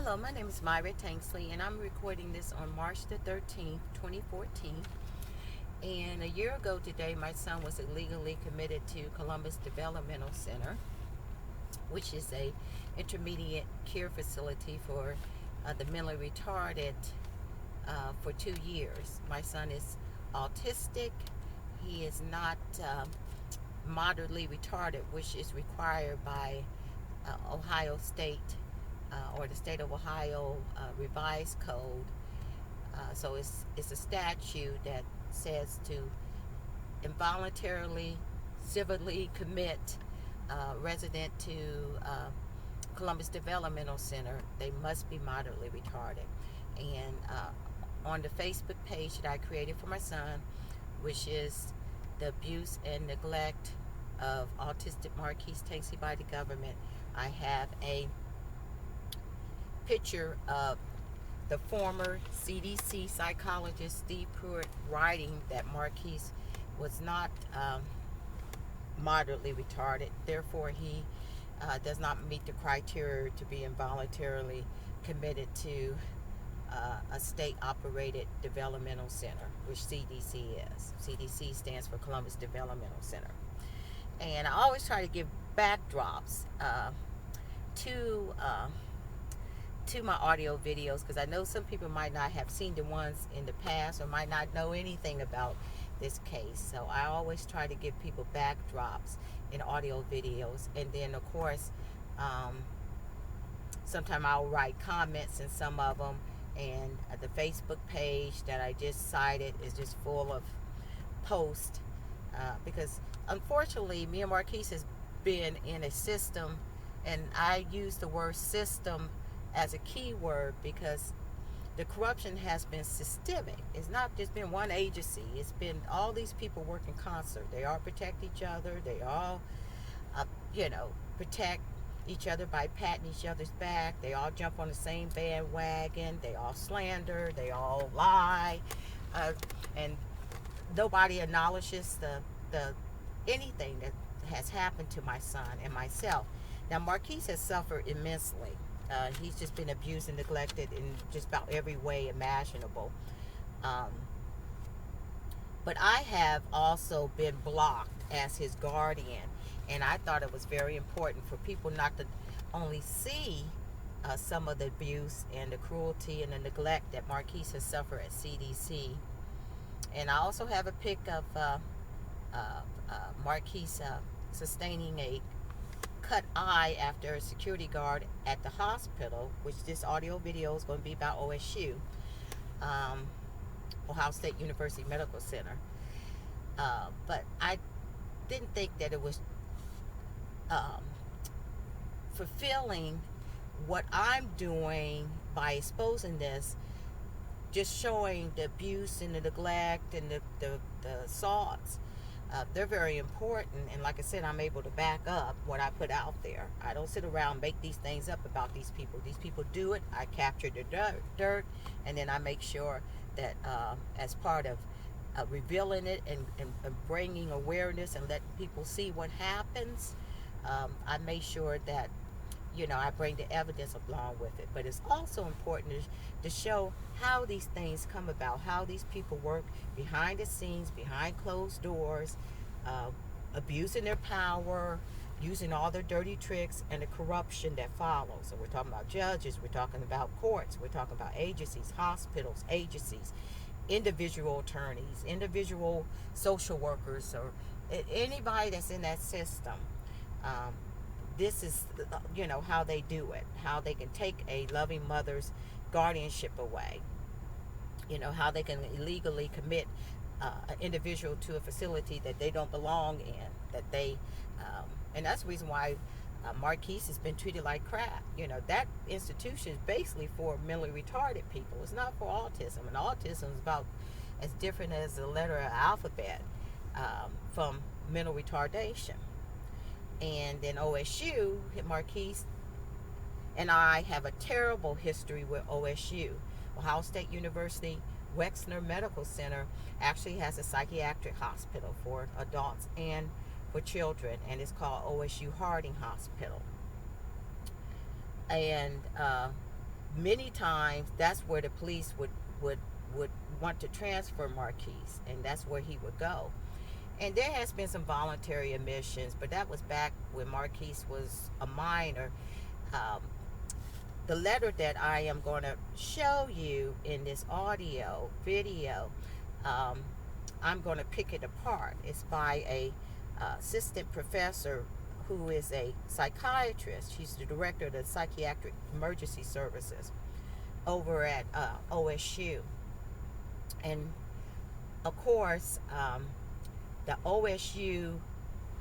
Hello, my name is Myra Tanksley, and I'm recording this on March the 13th, 2014. And a year ago today, my son was illegally committed to Columbus Developmental Center, which is a intermediate care facility for the mentally retarded for 2 years. My son is autistic. He is not moderately retarded, which is required by Ohio State or the state of Ohio revised code. So it's a statute that says to involuntarily, civilly commit resident to Columbus Developmental Center, they must be moderately retarded. And on the Facebook page that I created for my son, which is the abuse and neglect of autistic Marquise Tanksley by the government, I have a picture of the former CDC psychologist Steve Pruitt writing that Marquise was not moderately retarded, therefore he does not meet the criteria to be involuntarily committed to a state-operated developmental center, which CDC is. CDC stands for Columbus Developmental Center. And I always try to give backdrops to my audio videos, because I know some people might not have seen the ones in the past or might not know anything about this case. So I always try to give people backdrops in audio videos, and then of course sometimes I'll write comments in some of them, and the Facebook page that I just cited is just full of posts because unfortunately me and Marquise has been in a system, and I use the word system as a key word because the corruption has been systemic. It's not just been one agency. It's been all these people work in concert. They all protect each other. They all, protect each other by patting each other's back. They all jump on the same bandwagon. They all slander. They all lie. And nobody acknowledges the anything that has happened to my son and myself. Now, Marquise has suffered immensely. He's just been abused and neglected in just about every way imaginable. But I have also been blocked as his guardian, and I thought it was very important for people not to only see some of the abuse and the cruelty and the neglect that Marquise has suffered at CDC. And I also have a pic of Marquise sustaining a cut eye after a security guard at the hospital, which this audio video is going to be about OSU, Ohio State University Medical Center. But I didn't think that it was fulfilling what I'm doing by exposing this, just showing the abuse and the neglect and the assaults. They're very important, and like I said, I'm able to back up what I put out there. I don't sit around and make these things up about these people. These people do it. I capture the dirt, and then I make sure that as part of revealing it and bringing awareness and letting people see what happens, I make sure that I bring the evidence along with it. But it's also important to show how these things come about, how these people work behind the scenes, behind closed doors, abusing their power, using all their dirty tricks, and the corruption that follows. So we're talking about judges, we're talking about courts, we're talking about agencies, hospitals, agencies, individual attorneys, individual social workers, or anybody that's in that system. This is, how they do it, how they can take a loving mother's guardianship away, how they can illegally commit an individual to a facility that they don't belong in, and that's the reason why Marquise has been treated like crap. That institution is basically for mentally retarded people. It's not for autism, and autism is about as different as the letter of the alphabet from mental retardation. And then OSU, Marquise and I have a terrible history with OSU. Ohio State University Wexner Medical Center actually has a psychiatric hospital for adults and for children, and it's called OSU Harding Hospital. And many times that's where the police would would want to transfer Marquise, and that's where he would go. And there has been some voluntary admissions, but that was back when Marquise was a minor. Um, the letter that I am going to show you in this audio video, um, I'm going to pick it apart. It's by a assistant professor who is a psychiatrist. She's the director of the psychiatric emergency services over at OSU. And of course, the OSU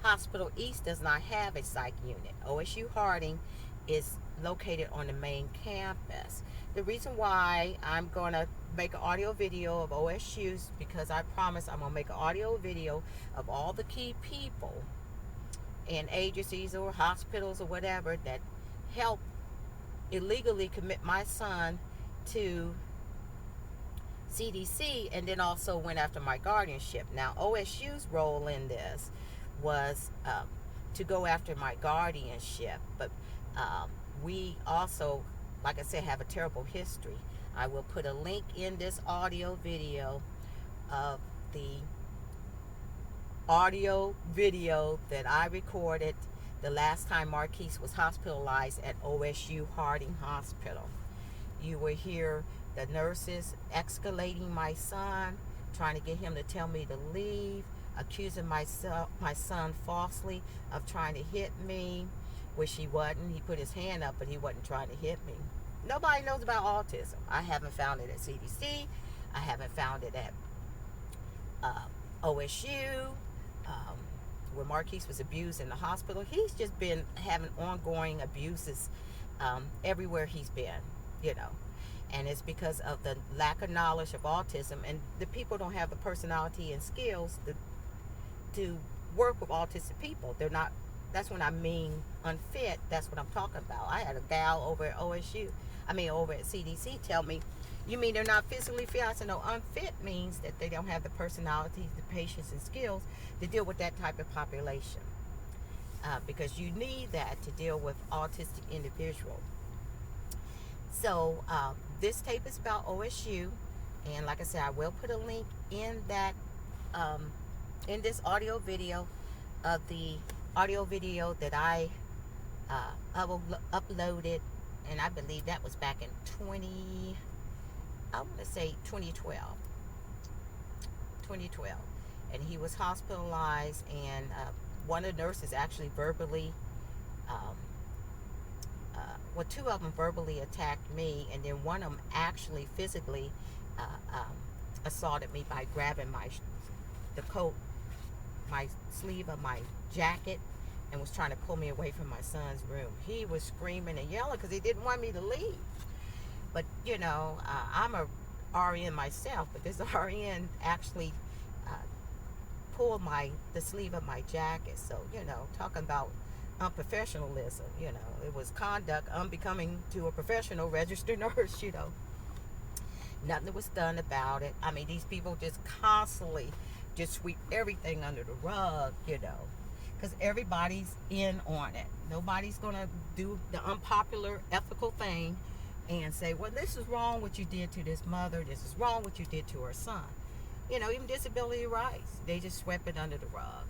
Hospital East does not have a psych unit. OSU Harding is located on the main campus. The reason why I'm going to make an audio video of OSU's, because I promise I'm going to make an audio video of all the key people in agencies or hospitals or whatever that help illegally commit my son to CDC, and then also went after my guardianship. Now, OSU's role in this was to go after my guardianship, but we also, like I said, have a terrible history. I will put a link in this audio video of the audio video that I recorded the last time Marquise was hospitalized at OSU Harding Hospital. You will hear the nurses escalating my son, trying to get him to tell me to leave, accusing my son falsely of trying to hit me, which he wasn't. He put his hand up, but he wasn't trying to hit me. Nobody knows about autism. I haven't found it at CDC. I haven't found it at OSU, where Marquise was abused in the hospital. He's just been having ongoing abuses everywhere he's been, you know. And it's because of the lack of knowledge of autism, and the people don't have the personality and skills to work with autistic people. They're not, that's when I mean unfit, that's what I'm talking about. I had a gal over at over at CDC tell me, you mean they're not physically fit? I said, no, unfit means that they don't have the personality, the patience, and skills to deal with that type of population. Because you need that to deal with autistic individuals. So this tape is about OSU, and like I said, I will put a link in that in this audio video of the audio video that I uploaded, and I believe that was back in 2012, and he was hospitalized, and one of the nurses actually verbally two of them verbally attacked me, and then one of them actually physically assaulted me by grabbing the sleeve of my jacket, and was trying to pull me away from my son's room. He was screaming and yelling because he didn't want me to leave. But you know, I'm a RN myself, but this RN actually pulled the sleeve of my jacket. So, you know, talking about unprofessionalism, you know, it was conduct unbecoming to a professional registered nurse, you know. Nothing was done about it. I mean, these people just constantly just sweep everything under the rug, you know, because everybody's in on it. Nobody's going to do the unpopular ethical thing and say, well, this is wrong what you did to this mother, this is wrong what you did to her son. You know, even disability rights, they just swept it under the rug.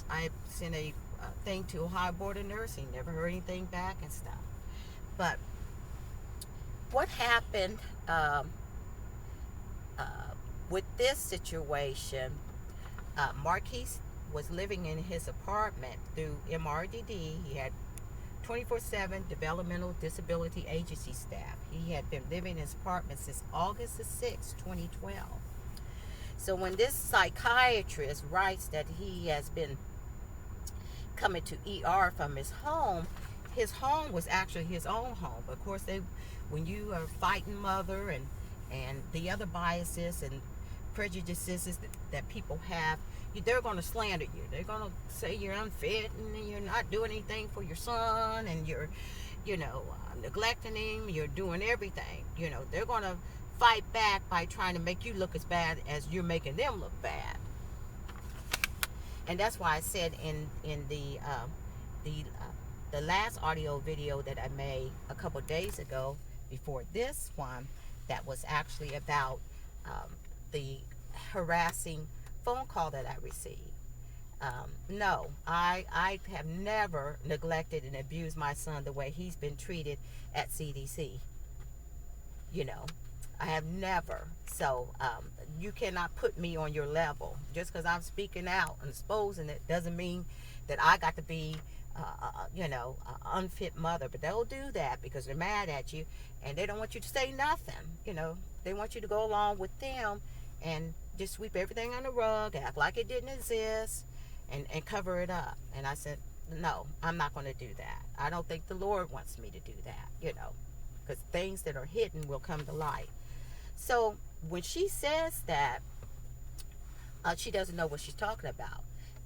I sent a thing to Ohio Board of Nursing, never heard anything back and stuff. But what happened with this situation, Marquise was living in his apartment through MRDD. He had 24/7 developmental disability agency staff. He had been living in his apartment since August the 6th, 2012. So when this psychiatrist writes that he has been coming to ER from his home was actually his own home. But of course, when you are fighting mother and the other biases and prejudices that people have, they're going to slander you. They're going to say you're unfit and you're not doing anything for your son, and you're, you know, neglecting him. You're doing everything. You know, they're going to fight back by trying to make you look as bad as you're making them look bad. And that's why I said in the the last audio video that I made a couple days ago before this one, that was actually about the harassing phone call that I received. No, I have never neglected and abused my son the way he's been treated at CDC. You know, I have never. So you cannot put me on your level. Just because I'm speaking out and exposing it doesn't mean that I got to be, unfit mother. But they'll do that because they're mad at you and they don't want you to say nothing. They want you to go along with them and just sweep everything on the rug, act like it didn't exist, and cover it up. And I said, no, I'm not going to do that. I don't think the Lord wants me to do that, because things that are hidden will come to light. So when she says that, she doesn't know what she's talking about.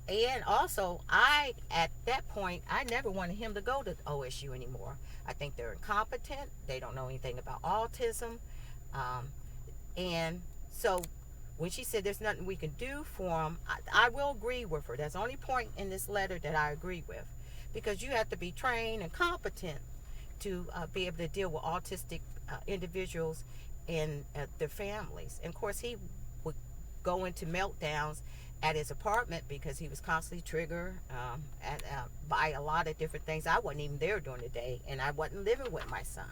And also, at that point, I never wanted him to go to OSU anymore. I think they're incompetent. They don't know anything about autism. And so when she said there's nothing we can do for him, I will agree with her. That's the only point in this letter that I agree with. Because you have to be trained and competent to be able to deal with autistic individuals and their families. And of course, he would go into meltdowns at his apartment because he was constantly triggered by a lot of different things. I wasn't even there during the day, and I wasn't living with my son.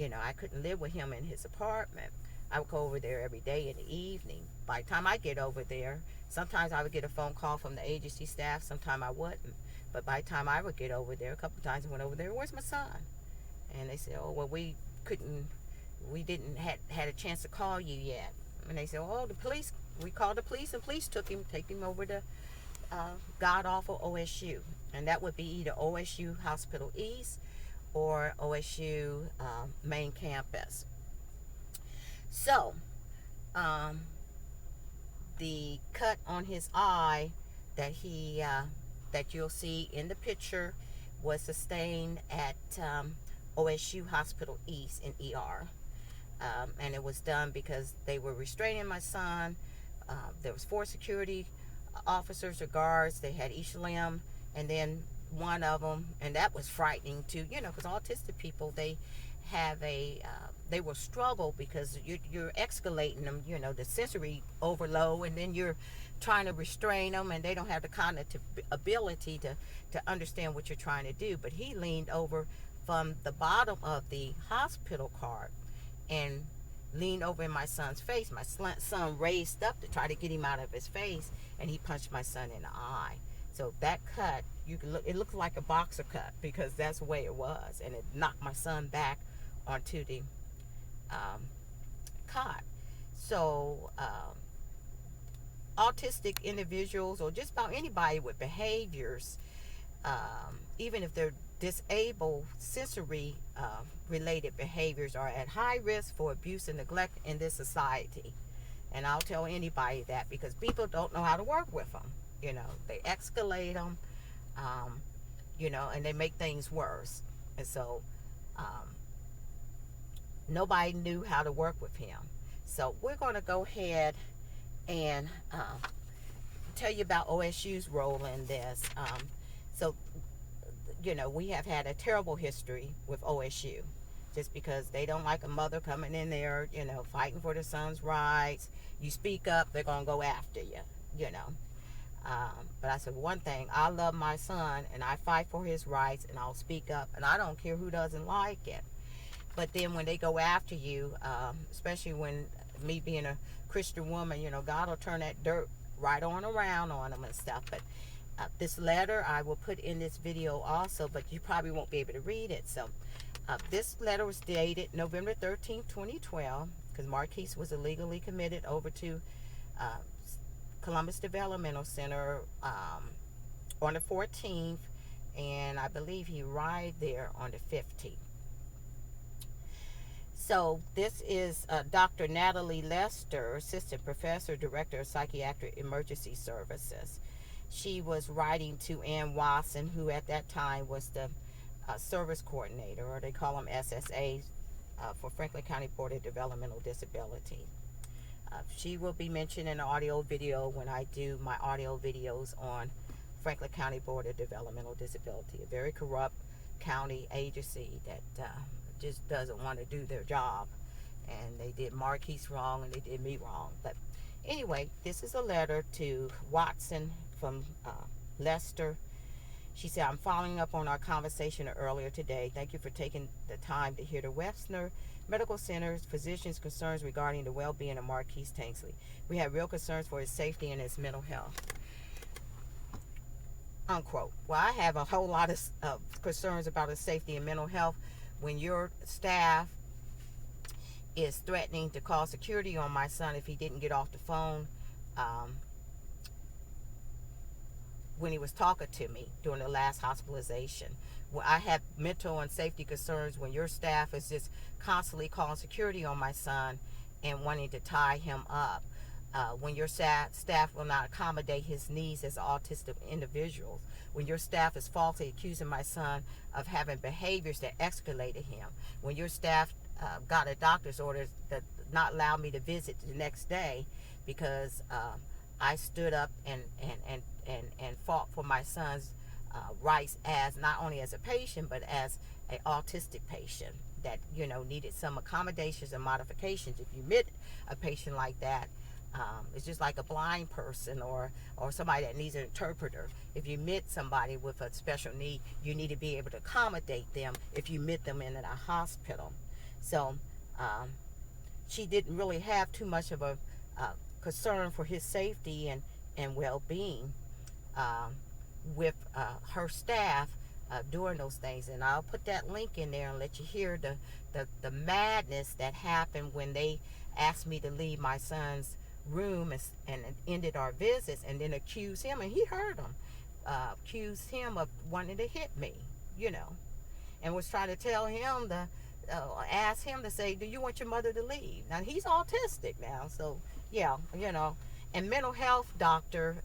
I couldn't live with him in his apartment. I would go over there every day in the evening. By the time I get over there, sometimes I would get a phone call from the agency staff, sometimes I wouldn't. But by the time I would get over there, a couple of times I went over there, where's my son? And they said, oh, well, we didn't had a chance to call you yet. And they said, oh, the police, we called the police, and police take him over to god-awful OSU. And that would be either OSU Hospital East or OSU main campus. So, the cut on his eye that that you'll see in the picture was sustained at OSU Hospital East in ER. And it was done because they were restraining my son. There was 4 security officers or guards. They had each limb, and then one of them, and that was frightening too, because autistic people, they have they will struggle because you're escalating them, the sensory overload, and then you're trying to restrain them, and they don't have the cognitive ability to understand what you're trying to do. But he leaned over from the bottom of the hospital cart and leaned over in my son's face. My son raised up to try to get him out of his face, and he punched my son in the eye. So that cut, it looked like a boxer cut because that's the way it was, and it knocked my son back onto the cot. So autistic individuals, or just about anybody with behaviors, even if they're disabled, sensory related behaviors, are at high risk for abuse and neglect in this society. And I'll tell anybody that because people don't know how to work with them. They escalate them, and they make things worse. And so nobody knew how to work with him. So we're going to go ahead and tell you about OSU's role in this. We have had a terrible history with OSU just because they don't like a mother coming in there, fighting for their son's rights. You speak up, they're going to go after you, But I said, one thing, I love my son and I fight for his rights and I'll speak up, and I don't care who doesn't like it. But then when they go after you, especially when me being a Christian woman, God will turn that dirt right on around on them and stuff. But this letter I will put in this video also, but you probably won't be able to read it. So this letter was dated November 13, 2012, because Marquise was illegally committed over to Columbus Developmental Center on the 14th, and I believe he arrived there on the 15th. So this is Dr. Natalie Lester, Assistant Professor, Director of Psychiatric Emergency Services. She was writing to Ann Watson, who at that time was the service coordinator, or they call them SSA, for Franklin County Board of Developmental Disability. She will be mentioned in the audio video when I do my audio videos on Franklin County Board of Developmental Disability, a very corrupt county agency that just doesn't want to do their job. And they did Marquise wrong and they did me wrong. But anyway, this is a letter to Watson from Lester. She said, I'm following up on our conversation earlier today. Thank you for taking the time to hear the Wexner Medical Center's physicians' concerns regarding the well-being of Marquise Tanksley. We have real concerns for his safety and his mental health. Unquote. Well, I have a whole lot of concerns about his safety and mental health when your staff is threatening to call security on my son if he didn't get off the phone when he was talking to me during the last hospitalization. Well, I have mental and safety concerns when your staff is just constantly calling security on my son and wanting to tie him up. When your staff will not accommodate his needs as autistic individuals. When your staff is falsely accusing my son of having behaviors that escalated him. When your staff got a doctor's order that not allow me to visit the next day because I stood up and fought for my son's rights as not only as a patient but as an autistic patient that needed some accommodations and modifications. If you meet a patient like that, it's just like a blind person or somebody that needs an interpreter. If you meet somebody with a special need, you need to be able to accommodate them if you meet them in a hospital. So she didn't really have too much of a concern for his safety and well-being with her staff doing those things. And I'll put that link in there and let you hear the madness that happened when they asked me to leave my son's room and ended our visits, and then accused him, and he heard them, accused him of wanting to hit me, and was trying to tell him ask him to say, do you want your mother to leave? Now he's autistic now, so yeah, and mental health doctor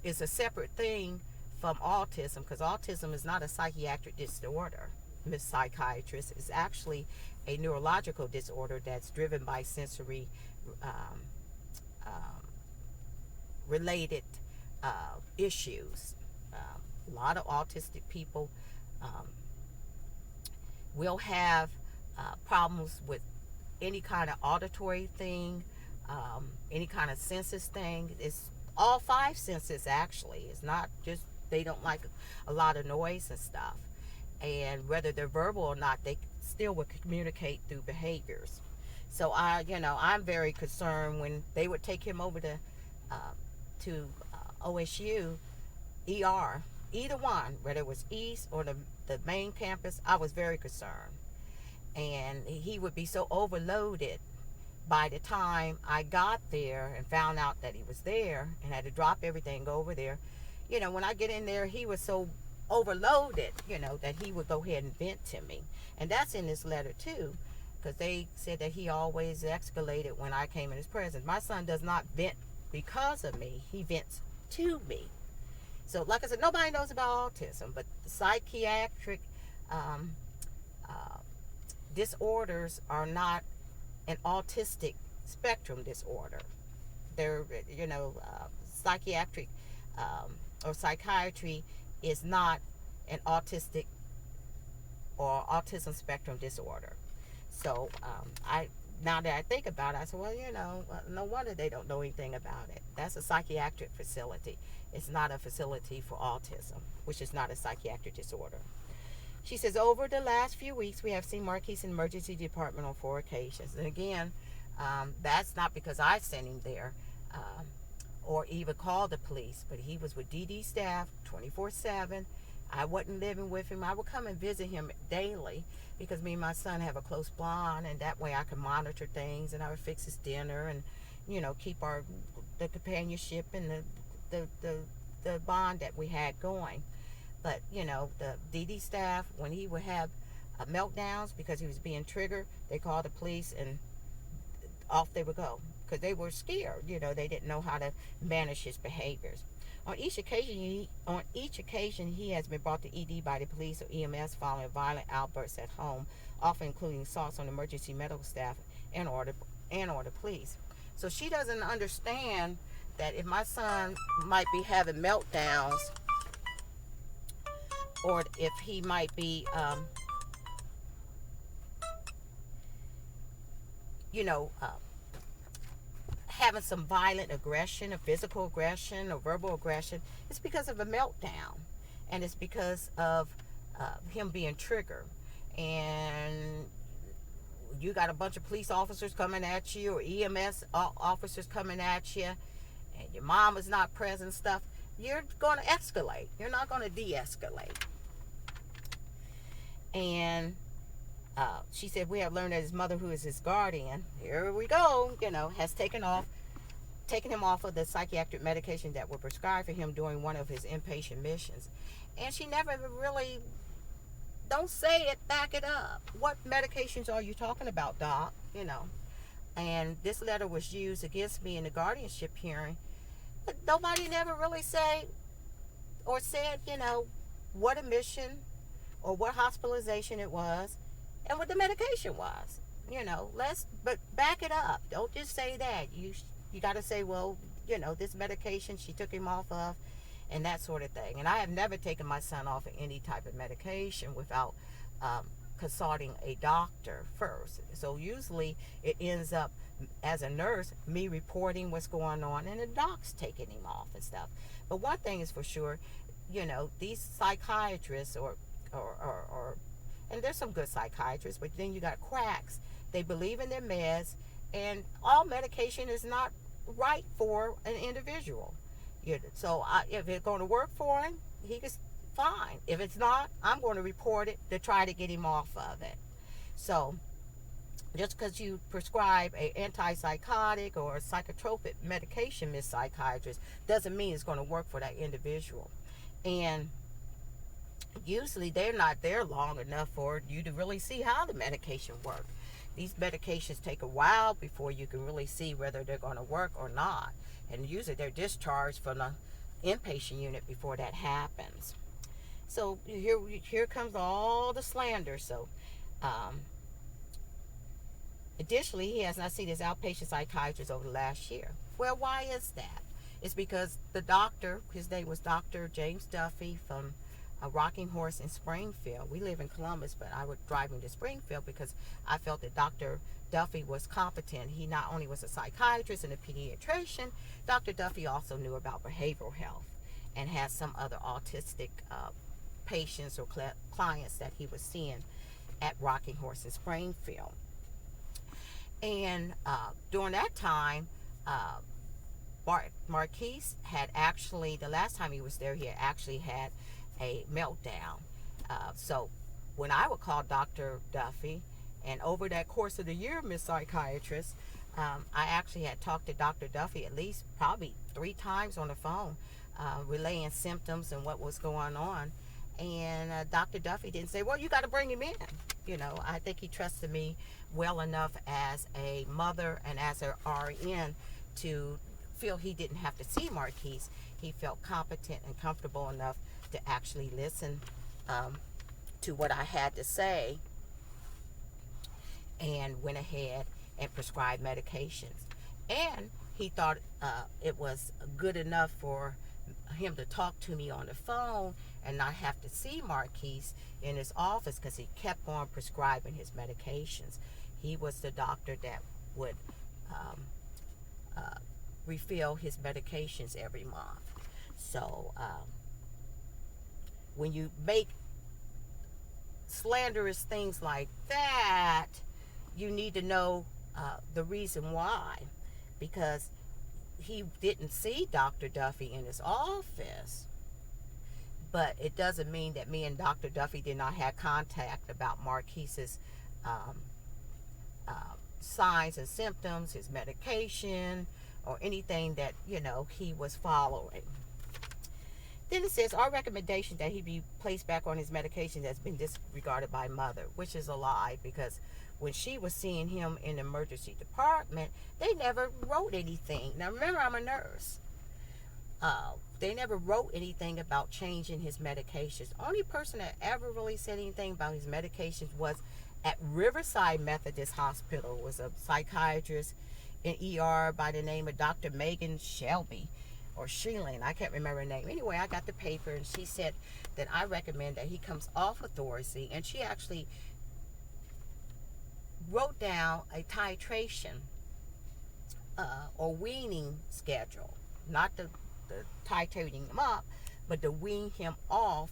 is a separate thing from autism, because autism is not a psychiatric disorder. Miss Psychiatrist, is actually a neurological disorder that's driven by sensory related issues. A lot of autistic people will have problems with any kind of auditory thing, any kind of senses thing. It's all 5 senses actually. It's not just they don't like a lot of noise and stuff. And whether they're verbal or not, they still will communicate through behaviors. So I'm very concerned when they would take him over to OSU ER, either one, whether it was East or the main campus. I was very concerned, and he would be so overloaded by the time I got there and found out that he was there and had to drop everything, go over there. When I get in there, he was so overloaded, that he would go ahead and vent to me. And that's in this letter too, because they said that he always escalated when I came in his presence. My son does not vent because of me. He vents to me. So like I said, nobody knows about autism, but the psychiatric disorders are not an autistic spectrum disorder. They're, psychiatric or psychiatry is not an autistic or autism spectrum disorder. So now that I think about it, I said, well, no wonder they don't know anything about it. That's a psychiatric facility. It's not a facility for autism, which is not a psychiatric disorder. She says, over the last few weeks, we have seen Marquise in the emergency department on 4 occasions. And again, that's not because I sent him there or even called the police, but he was with DD staff 24/7. I wasn't living with him. I would come and visit him daily because me and my son have a close bond, and that way I could monitor things, and I would fix his dinner and, keep the companionship and the bond that we had going. But, the DD staff, when he would have meltdowns because he was being triggered, they called the police and off they would go because they were scared. They didn't know how to manage his behaviors. On each occasion, he has been brought to ED by the police or EMS following violent outbursts at home, often including assaults on emergency medical staff and or the police. So she doesn't understand that if my son might be having meltdowns, or if he might be, you know, having some violent aggression, or physical aggression, or verbal aggression, it's because of a meltdown, and it's because of him being triggered. And you got a bunch of police officers coming at you, or EMS officers coming at you, and your mom is not present, stuff, you're going to escalate. You're not going to de-escalate. And she said, we have learned that his mother, who is his guardian, here we go, has taken him off of the psychiatric medication that were prescribed for him during one of his inpatient missions. And she never really, don't say it, back it up. What medications are you talking about, doc? And this letter was used against me in the guardianship hearing. But nobody never really said, what admission or what hospitalization it was and what the medication was. But back it up. Don't just say that. You got to say, well, this medication she took him off of, and that sort of thing. And I have never taken my son off of any type of medication without consulting a doctor first. So usually it ends up, as a nurse, me reporting what's going on and the doc's taking him off and stuff. But one thing is for sure, these psychiatrists or and there's some good psychiatrists, but then you got quacks. They believe in their meds, and all medication is not right for an individual. So if it's going to work for him, he can, fine. If it's not, I'm going to report it to try to get him off of it. So just because you prescribe an antipsychotic or a psychotropic medication, Miss Psychiatrist, doesn't mean it's going to work for that individual. And usually they're not there long enough for you to really see how the medication works. These medications take a while before you can really see whether they're going to work or not. And usually they're discharged from the inpatient unit before that happens. So here comes all the slander. So additionally, he has not seen his outpatient psychiatrist over the last year. Well, why is that? It's because the doctor, his name was Dr. James Duffy from a Rocking Horse in Springfield. We live in Columbus, but I would drive him to Springfield because I felt that Dr. Duffy was competent. He not only was a psychiatrist and a pediatrician, Dr. Duffy also knew about behavioral health and had some other autistic patients or clients that he was seeing at Rocking Horse in Springfield. And during that time, Marquise had actually, the last time he was there, he had actually had a meltdown. So when I would call Dr. Duffy, and over that course of the year, Miss Psychiatrist, I actually had talked to Dr. Duffy at least probably 3 times on the phone, relaying symptoms and what was going on. And Dr. Duffy didn't say, well, you got to bring him in. I think he trusted me well enough as a mother and as an RN to feel he didn't have to see Marquise. He felt competent and comfortable enough to actually listen to what I had to say, and went ahead and prescribed medications. And he thought it was good enough for him to talk to me on the phone and not have to see Marquise in his office, because he kept on prescribing his medications. He was the doctor that would refill his medications every month. So when you make slanderous things like that, you need to know the reason why, because he didn't see Dr. Duffy in his office. But it doesn't mean that me and Dr. Duffy did not have contact about Marquise's signs and symptoms, his medication, or anything that, he was following. Then it says, our recommendation that he be placed back on his medication has been disregarded by mother, which is a lie, because when she was seeing him in the emergency department, they never wrote anything. Now, remember, I'm a nurse. They never wrote anything about changing his medications. The only person that ever really said anything about his medications was at Riverside Methodist Hospital. Was a psychiatrist in ER by the name of Dr. Megan Shelby or Sheelan. I can't remember her name. Anyway, I got the paper, and she said that I recommend that he comes off of Thorazine, and she actually wrote down a titration or weaning schedule, not the titrating him up, but to wean him off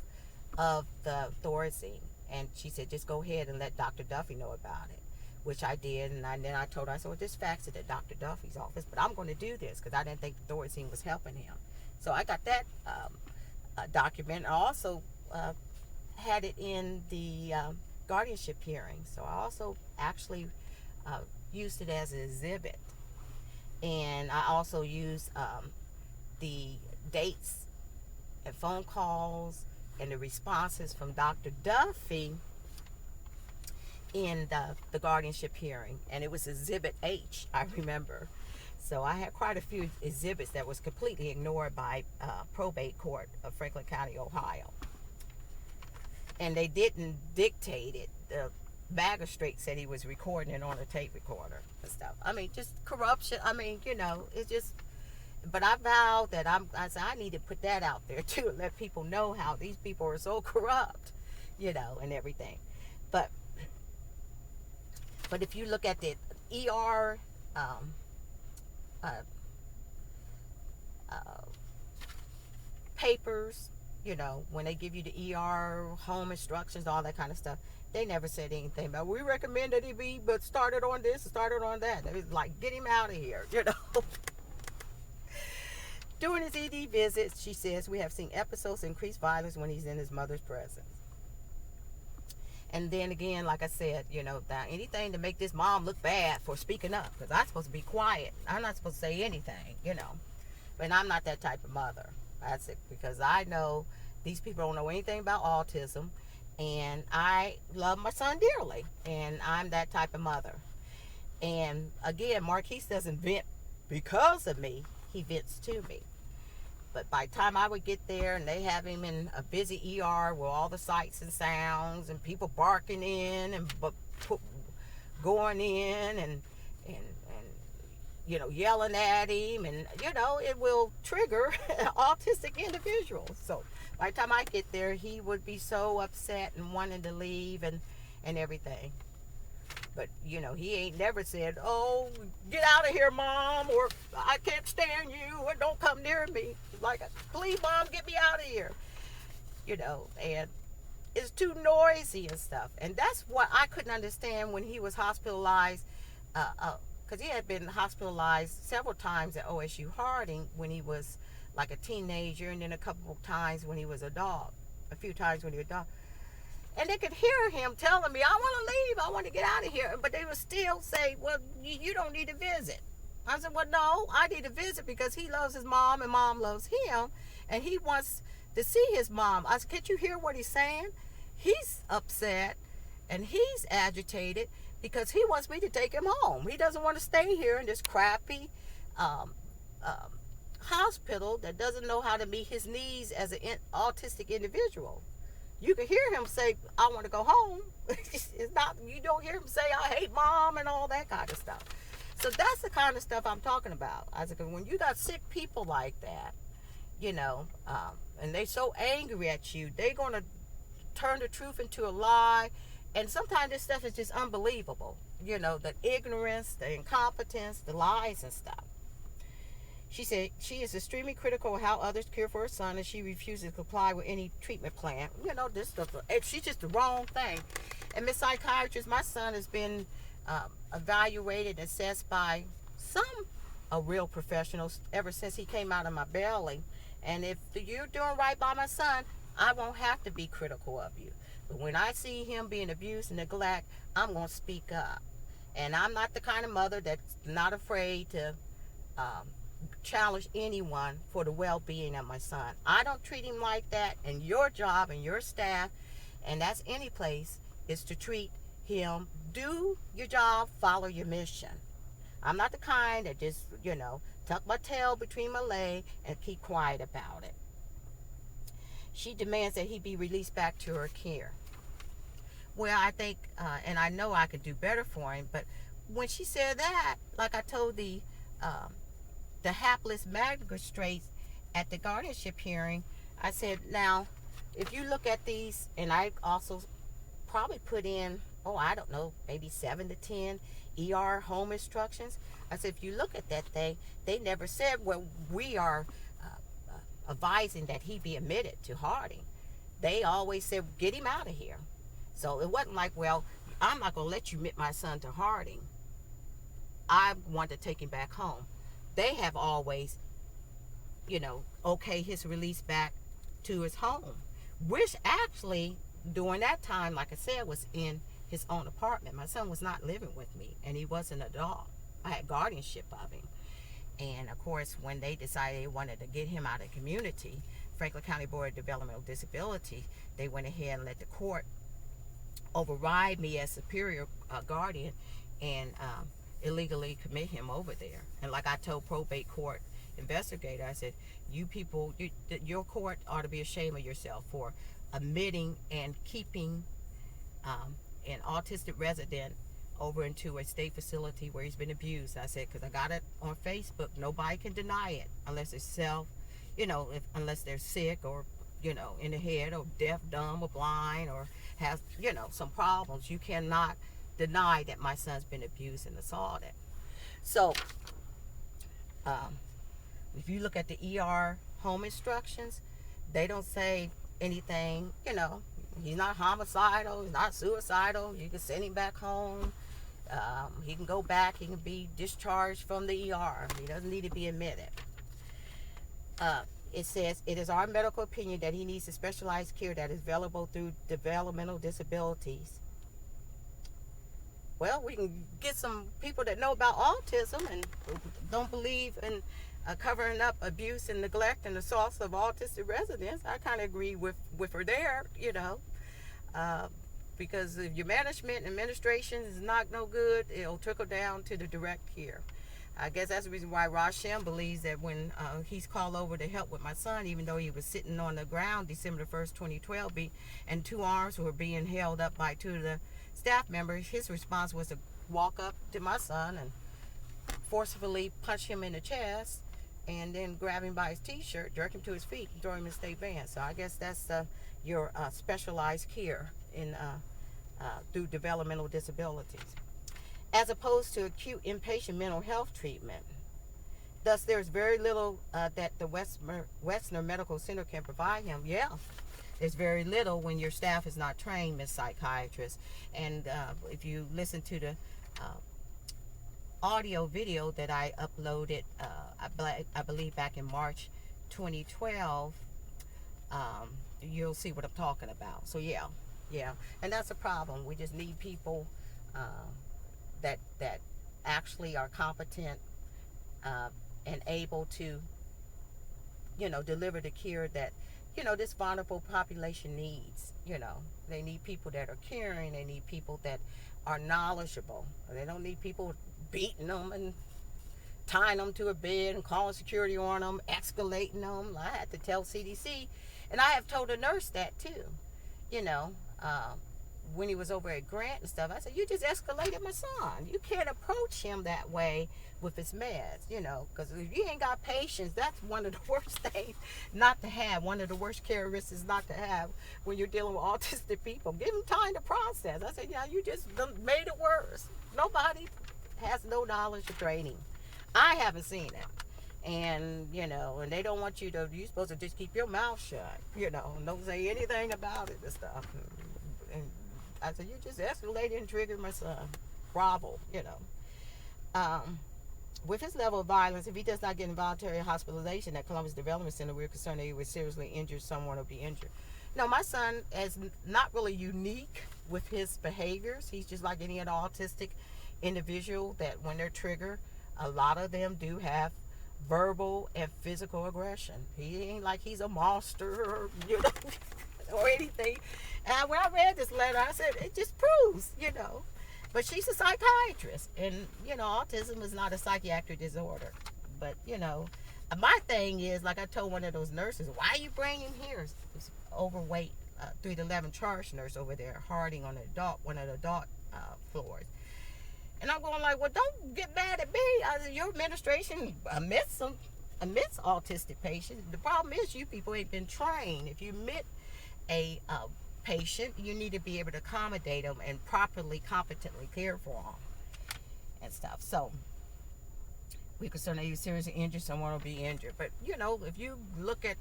of the Thorazine. And she said, just go ahead and let Dr. Duffy know about it, which I did. And then I told her, I said, well, just fax it at Dr. Duffy's office, but I'm going to do this because I didn't think the Thorazine was helping him. So I got that document. I also had it in the guardianship hearing. So I also actually used it as an exhibit. And I also used the dates and phone calls and the responses from Dr. Duffy in the guardianship hearing. And it was Exhibit H, I remember. So I had quite a few exhibits that was completely ignored by probate court of Franklin County, Ohio. And they didn't dictate it. The magistrate said he was recording it on a tape recorder and stuff. I mean, just corruption. I mean, it's just... But I vowed that I said I need to put that out there too, and let people know how these people are so corrupt, and everything. But if you look at the ER papers, when they give you the ER home instructions, all that kind of stuff, they never said anything about, we recommend that he be, but started on this, started on that. It was like, get him out of here, During his ED visits, she says, we have seen episodes of increased violence when he's in his mother's presence. And then again, like I said, that anything to make this mom look bad for speaking up, because I'm supposed to be quiet. I'm not supposed to say anything, But I'm not that type of mother. That's it, because I know these people don't know anything about autism, and I love my son dearly, and I'm that type of mother. And again, Marquise doesn't vent because of me. He vents to me. But by the time I would get there and they have him in a busy ER with all the sights and sounds and people barking in and going in and yelling at him, and it will trigger an autistic individual. So by the time I get there, he would be so upset and wanting to leave and everything. But, he ain't never said, oh, get out of here, Mom, or I can't stand you, or don't come near me. Like, please, Mom, get me out of here. And it's too noisy and stuff. And that's what I couldn't understand when he was hospitalized, because he had been hospitalized several times at OSU Harding when he was like a teenager, and then a couple of times when he was a few times when he was a dog. And they could hear him telling me, I want to leave, I want to get out of here. But they would still say, well, you don't need to visit. I said, well, no, I need to visit because he loves his mom and mom loves him. And he wants to see his mom. I said, can't you hear what he's saying? He's upset and he's agitated because he wants me to take him home. He doesn't want to stay here in this crappy hospital that doesn't know how to meet his needs as an autistic individual. You can hear him say, I want to go home. It's not, you don't hear him say, I hate Mom and all that kind of stuff. So that's the kind of stuff I'm talking about. I said, when you got sick people like that, and they so angry at you, they're going to turn the truth into a lie. And sometimes this stuff is just unbelievable. The ignorance, the incompetence, the lies and stuff. She said she is extremely critical of how others care for her son, and she refuses to comply with any treatment plan. This stuff, she's just the wrong thing. And Miss Psychiatrist, my son has been evaluated and assessed by some real professionals ever since he came out of my belly. And if you're doing right by my son, I won't have to be critical of you. But when I see him being abused and neglect, I'm going to speak up. And I'm not the kind of mother that's not afraid to challenge anyone for the well-being of my son. I don't treat him like that, and your job and your staff, and that's any place, is to treat him, do your job, follow your mission. I'm not the kind that just, tuck my tail between my legs and keep quiet about it. She demands that he be released back to her care. Well, I think, and I know I could do better for him, but when she said that, like I told the hapless magistrates at the guardianship hearing, I said, now, if you look at these, and I also probably put in, oh, I don't know, maybe 7 to 10 ER home instructions. I said, if you look at that thing, they never said, well, we are advising that he be admitted to Harding. They always said, get him out of here. So it wasn't like, well, I'm not going to let you admit my son to Harding. I want to take him back home. They have always, okay, his release back to his home, which actually during that time, like I said, was in his own apartment. My son was not living with me, and he was an adult. I had guardianship of him. And of course, when they decided they wanted to get him out of the community, Franklin County Board of Developmental Disability, they went ahead and let the court override me as superior guardian and illegally commit him over there. And like I told probate court investigator, I said, you people, your court ought to be ashamed of yourself for admitting and keeping an autistic resident over into a state facility where he's been abused. I said, because I got it on Facebook. Nobody can deny it unless it's unless they're sick or, in the head, or deaf, dumb, or blind, or has, some problems. You cannot deny that my son's been abused and assaulted. So, if you look at the ER home instructions, they don't say anything, he's not homicidal, he's not suicidal, you can send him back home, he can go back, he can be discharged from the ER, he doesn't need to be admitted. It says, it is our medical opinion that he needs the specialized care that is available through developmental disabilities. Well, we can get some people that know about autism and don't believe in covering up abuse and neglect and assaults of autistic residents. I kind of agree with her there, because if your management and administration is not no good, it'll trickle down to the direct care. I guess that's the reason why Rashem believes that when he's called over to help with my son, even though he was sitting on the ground December 1st, 2012, and 2 arms were being held up by 2 of the staff members, his response was to walk up to my son and forcefully punch him in the chest and then grab him by his t-shirt, jerk him to his feet, and throw him in state van. So I guess that's your specialized care in through developmental disabilities, as opposed to acute inpatient mental health treatment. Thus, there's very little that the Wexner Medical Center can provide him. Yeah, there's very little when your staff is not trained as psychiatrists. And if you listen to the audio video that I uploaded, I believe back in March 2012, you'll see what I'm talking about. So yeah, and that's a problem. We just need people that actually are competent and able to, deliver the care that, this vulnerable population needs. They need people that are caring. They need people that are knowledgeable. They don't need people beating them and tying them to a bed and calling security on them, escalating them. I had to tell CDC, and I have told a nurse that too. When he was over at Grant and stuff, I said, you just escalated my son. You can't approach him that way with his meds, because if you ain't got patience, that's one of the worst things not to have, one of the worst characteristics not to have when you're dealing with autistic people. Give them time to process. I said, yeah, you just made it worse. Nobody has no knowledge of training. I haven't seen it. And, and they don't want you're supposed to just keep your mouth shut, and don't say anything about it and stuff. And I said, you just escalated and triggered my son. Bravo, With his level of violence, if he does not get involuntary hospitalization at Columbus Development Center, we're concerned that he would seriously injure someone or be injured. No, my son is not really unique with his behaviors. He's just like any other autistic individual that when they're triggered, a lot of them do have verbal and physical aggression. He ain't like he's a monster or, or anything. And when I read this letter, I said, it just proves, But she's a psychiatrist. And, autism is not a psychiatric disorder. But, my thing is, like I told one of those nurses, why are you bringing him here? This overweight 3 to 11 charge nurse over there, Harding on one of the adult floors. And I'm going like, well, don't get mad at me. I said, your administration admits autistic patients. The problem is you people ain't been trained. If you admit a patient, you need to be able to accommodate them and properly, competently care for them and stuff. So we concerned that you seriously injured, someone will be injured. But you know, if you look at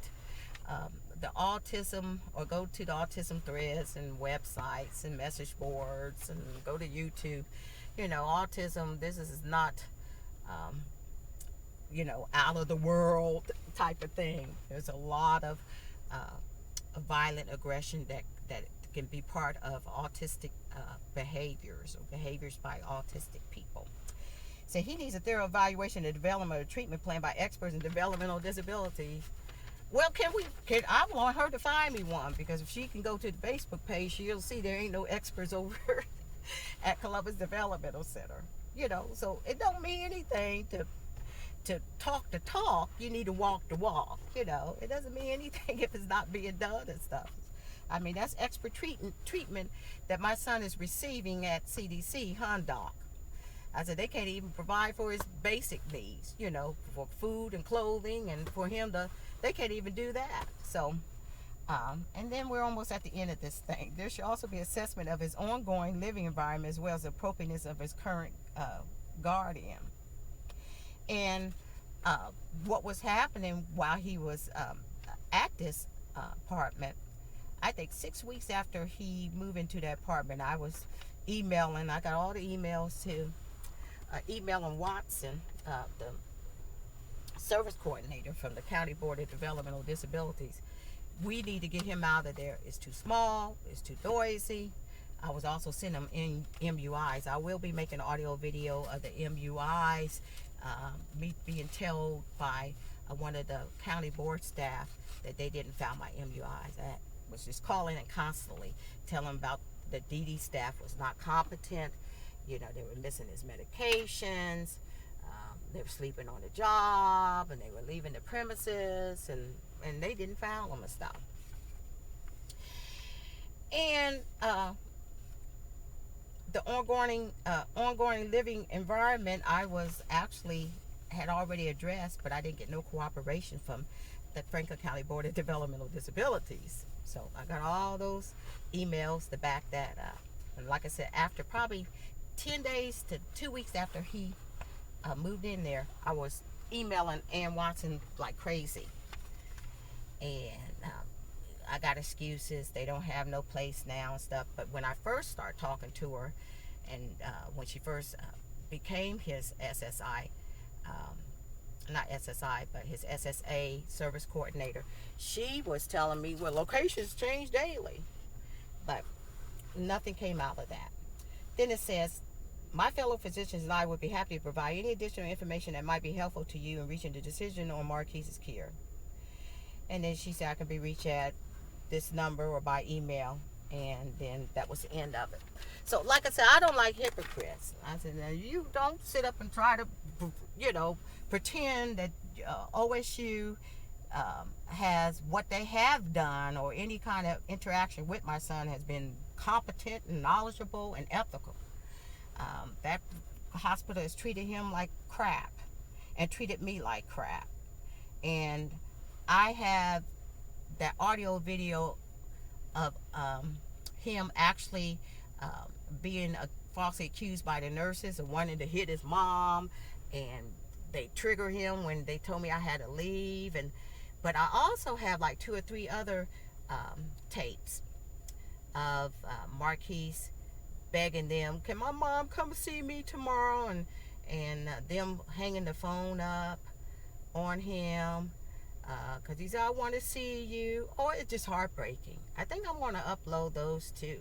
the autism, or go to the autism threads and websites and message boards and go to YouTube, you know, autism, this is not you know, out of the world type of thing. There's a lot of violent aggression that can be part of autistic behaviors, or behaviors by autistic people. So he needs a thorough evaluation and development of a treatment plan by experts in developmental disabilities. Well, I want her to find me one, because if she can go to the Facebook page, she'll see there ain't no experts over at Columbus Developmental Center. You know, so it don't mean anything to talk the talk. You need to walk the walk. You know, it doesn't mean anything if it's not being done and stuff. I mean, that's expert treatment that my son is receiving at CDC, Hondoc. I said, they can't even provide for his basic needs, you know, for food and clothing, and for him they can't even do that. So, and then we're almost at the end of this thing. There should also be assessment of his ongoing living environment, as well as the appropriateness of his current guardian. And what was happening while he was at this apartment, I think 6 weeks after he moved into that apartment, I was emailing. I got all the emails to emailing Watson, the service coordinator from the County Board of Developmental Disabilities. We need to get him out of there. It's too small. It's too noisy. I was also sending him MUIs. I will be making an audio video of the MUIs. Me being told by one of the county board staff that they didn't file my MUIs. I was just calling and constantly telling about the DD staff was not competent. You know, they were missing his medications. They were sleeping on the job, and they were leaving the premises, and they didn't file them and stuff. And the ongoing living environment, I was actually had already addressed, but I didn't get no cooperation from the Franklin County Board of Developmental Disabilities. So I got all those emails to back that up. And like I said, after probably 10 days to 2 weeks after he moved in there, I was emailing Ann Watson like crazy. And I got excuses. They don't have no place now and stuff. But when I first started talking to her, and when she first became his SSI, not SSI, but his SSA service coordinator, she was telling me, well, locations change daily. But nothing came out of that. Then it says, my fellow physicians and I would be happy to provide any additional information that might be helpful to you in reaching the decision on Marquise's care. And then she said I could be reached at this number or by email. And then that was the end of it. So like I said, I don't like hypocrites. I said, now you don't sit up and try to, you know, pretend that OSU has what they have done, or any kind of interaction with my son has been competent and knowledgeable and ethical. That hospital has treated him like crap and treated me like crap. And I have that audio video of him actually being falsely accused by the nurses of wanting to hit his mom, and they trigger him when they told me I had to leave. But I also have like 2 or 3 other tapes of Marquise begging them, can my mom come see me tomorrow, and them hanging the phone up on him because he said, I want to see you. Oh, it's just heartbreaking. I think I want to upload those too.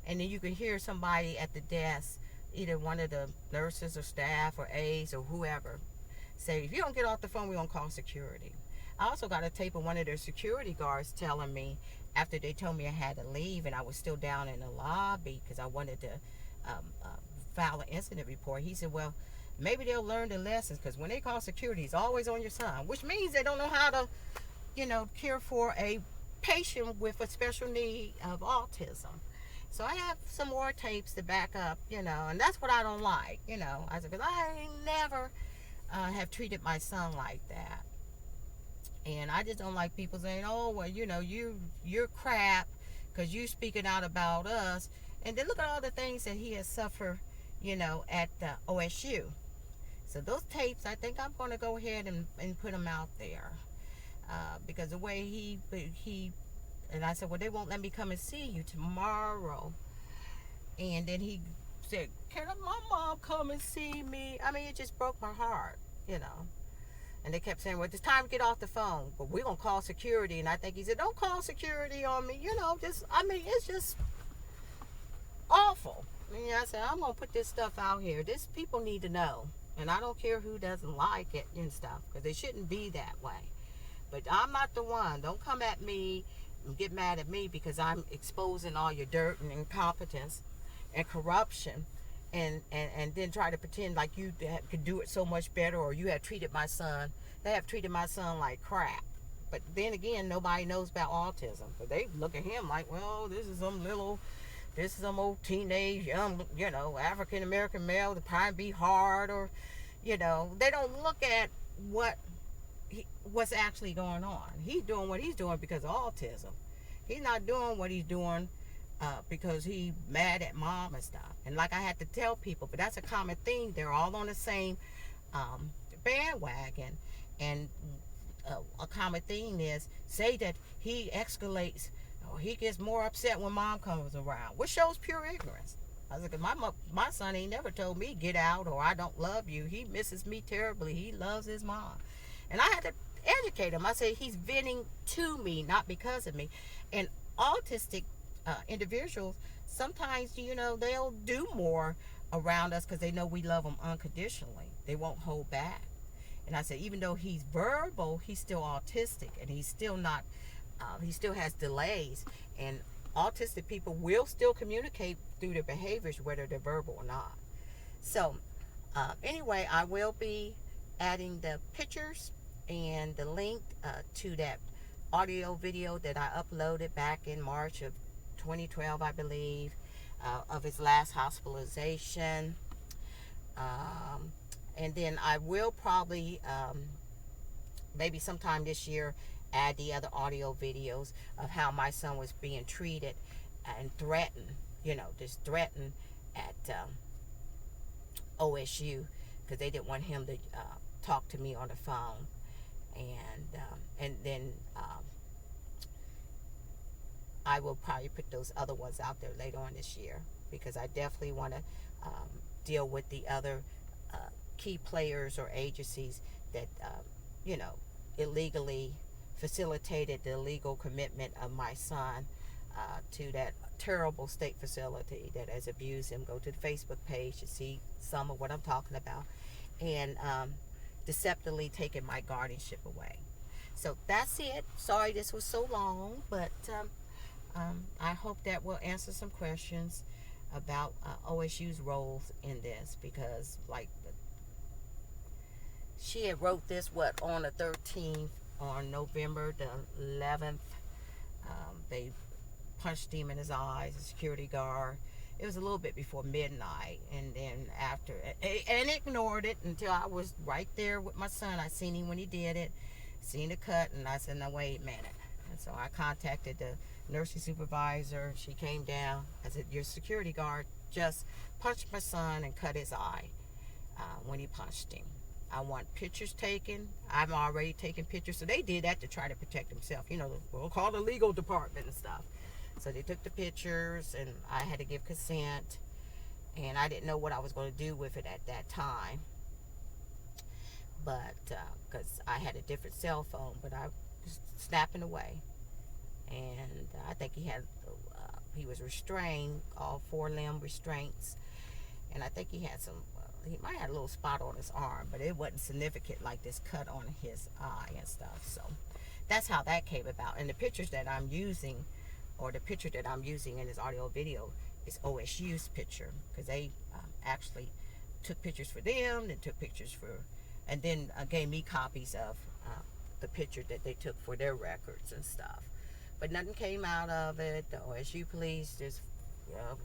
And then you can hear somebody at the desk, either one of the nurses or staff or aides or whoever, say, if you don't get off the phone, we're going to call security. I also got a tape of one of their security guards telling me, after they told me I had to leave and I was still down in the lobby because I wanted to file an incident report, he said, well, maybe they'll learn the lessons, because when they call security, it's always on your son, which means they don't know how to, you know, care for a patient with a special need of autism. So I have some more tapes to back up, and that's what I don't like, I said, because I never have treated my son like that. And I just don't like people saying, oh, well, you're crap because you speaking out about us. And then look at all the things that he has suffered, at OSU. So those tapes, I think I'm going to go ahead and put them out there. Because the way he, and I said, well, they won't let me come and see you tomorrow. And then he said, can my mom come and see me? I mean, it just broke my heart, And they kept saying, well, it's time to get off the phone. But we're going to call security. And I think he said, don't call security on me. It's just awful. I said, I'm going to put this stuff out here. This people need to know. And I don't care who doesn't like it and stuff. Because they shouldn't be that way. But I'm not the one. Don't come at me and get mad at me because I'm exposing all your dirt and incompetence and corruption. And then try to pretend like you could do it so much better, or you have treated my son. They have treated my son like crap. But then again, nobody knows about autism. But they look at him like, well, this is some old teenage, young, African American male that probably be hard, or, they don't look at what's actually going on. He's doing what he's doing because of autism. He's not doing what he's doing because he mad at mom and stuff. And like I had to tell people, but that's a common thing. They're all on the same bandwagon. And a common thing is say that he escalates, or he gets more upset when mom comes around, which shows pure ignorance. I was like, my son ain't never told me get out or I don't love you. He misses me terribly. He loves his mom. And I had to educate him. I said he's venting to me, not because of me. And autistic individuals, sometimes, they'll do more around us because they know we love them unconditionally. They won't hold back. And I said, even though he's verbal, he's still autistic, and he's still not, he still has delays. And autistic people will still communicate through their behaviors, whether they're verbal or not. So, anyway, I will be adding the pictures and the link to that audio video that I uploaded back in March of 2012, I believe, of his last hospitalization. And then I will probably, maybe sometime this year, add the other audio videos of how my son was being treated and threatened, just threatened at OSU because they didn't want him to talk to me on the phone. And then I will probably put those other ones out there later on this year because I definitely want to deal with the other key players or agencies that, illegally facilitated the illegal commitment of my son to that terrible state facility that has abused him. Go to the Facebook page to see some of what I'm talking about. And deceptively taking my guardianship away. So that's it. Sorry this was so long, but I hope that will answer some questions about OSU's roles in this, because she had wrote this on the 13th, on November the 11th. They punched him in his eyes, a security guard. It was a little bit before midnight, and then after, and ignored it until I was right there with my son. I seen him when he did it, seen the cut, and I said, no, wait a minute. And so I contacted the nursing supervisor. She came down. I said, your security guard just punched my son and cut his eye when he punched him. I want pictures taken. I'm already taking pictures. So they did that to try to protect himself. We'll call the legal department and stuff. So they took the pictures, and I had to give consent, and I didn't know what I was going to do with it at that time, but because I had a different cell phone, but I was snapping away, and I think he was restrained, all 4 limb restraints, and I think he had he might have a little spot on his arm, but it wasn't significant like this cut on his eye and stuff. So that's how that came about. And the pictures that I'm using, or the picture that I'm using in this audio video, is OSU's picture, because they actually took pictures for them, and took pictures and then gave me copies of the picture that they took for their records and stuff. But nothing came out of it. The OSU police just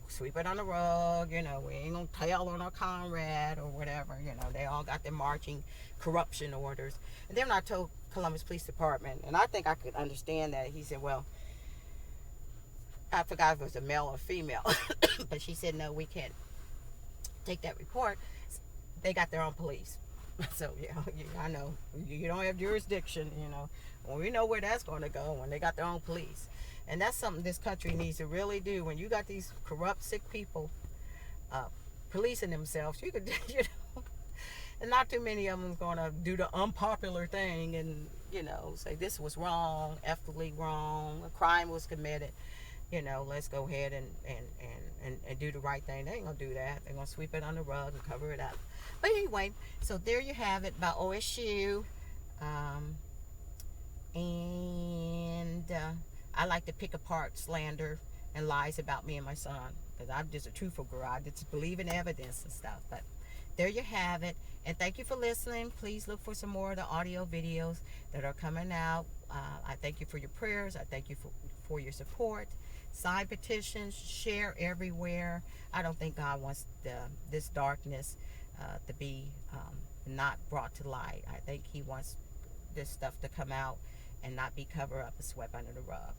sweep it on the rug. We ain't gonna tell on our comrade or whatever. They all got their marching corruption orders. And then I told Columbus Police Department, and I think I could understand that. He said, well, I forgot if it was a male or female, but she said, no, we can't take that report. They got their own police. So, I know. You don't have jurisdiction, Well, we know where that's going to go when they got their own police. And that's something this country needs to really do. When you got these corrupt, sick people policing themselves, you could, and not too many of them going to do the unpopular thing and, say this was wrong, ethically wrong, a crime was committed. Let's go ahead and do the right thing. They ain't going to do that. They're going to sweep it on the rug and cover it up. But anyway, so there you have it by OSU. And I like to pick apart slander and lies about me and my son. Because I'm just a truthful girl. I just believe in evidence and stuff. But there you have it. And thank you for listening. Please look for some more of the audio videos that are coming out. I thank you for your prayers. I thank you for your support. Sign petitions, share everywhere. I don't think God wants this darkness to be not brought to light. I think He wants this stuff to come out and not be covered up and swept under the rug.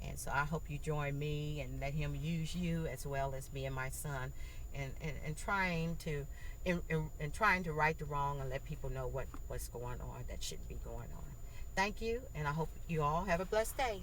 And so I hope you join me and let Him use you as well as me and my son, and trying to right the wrong and let people know what's going on that shouldn't be going on. Thank you, and I hope you all have a blessed day.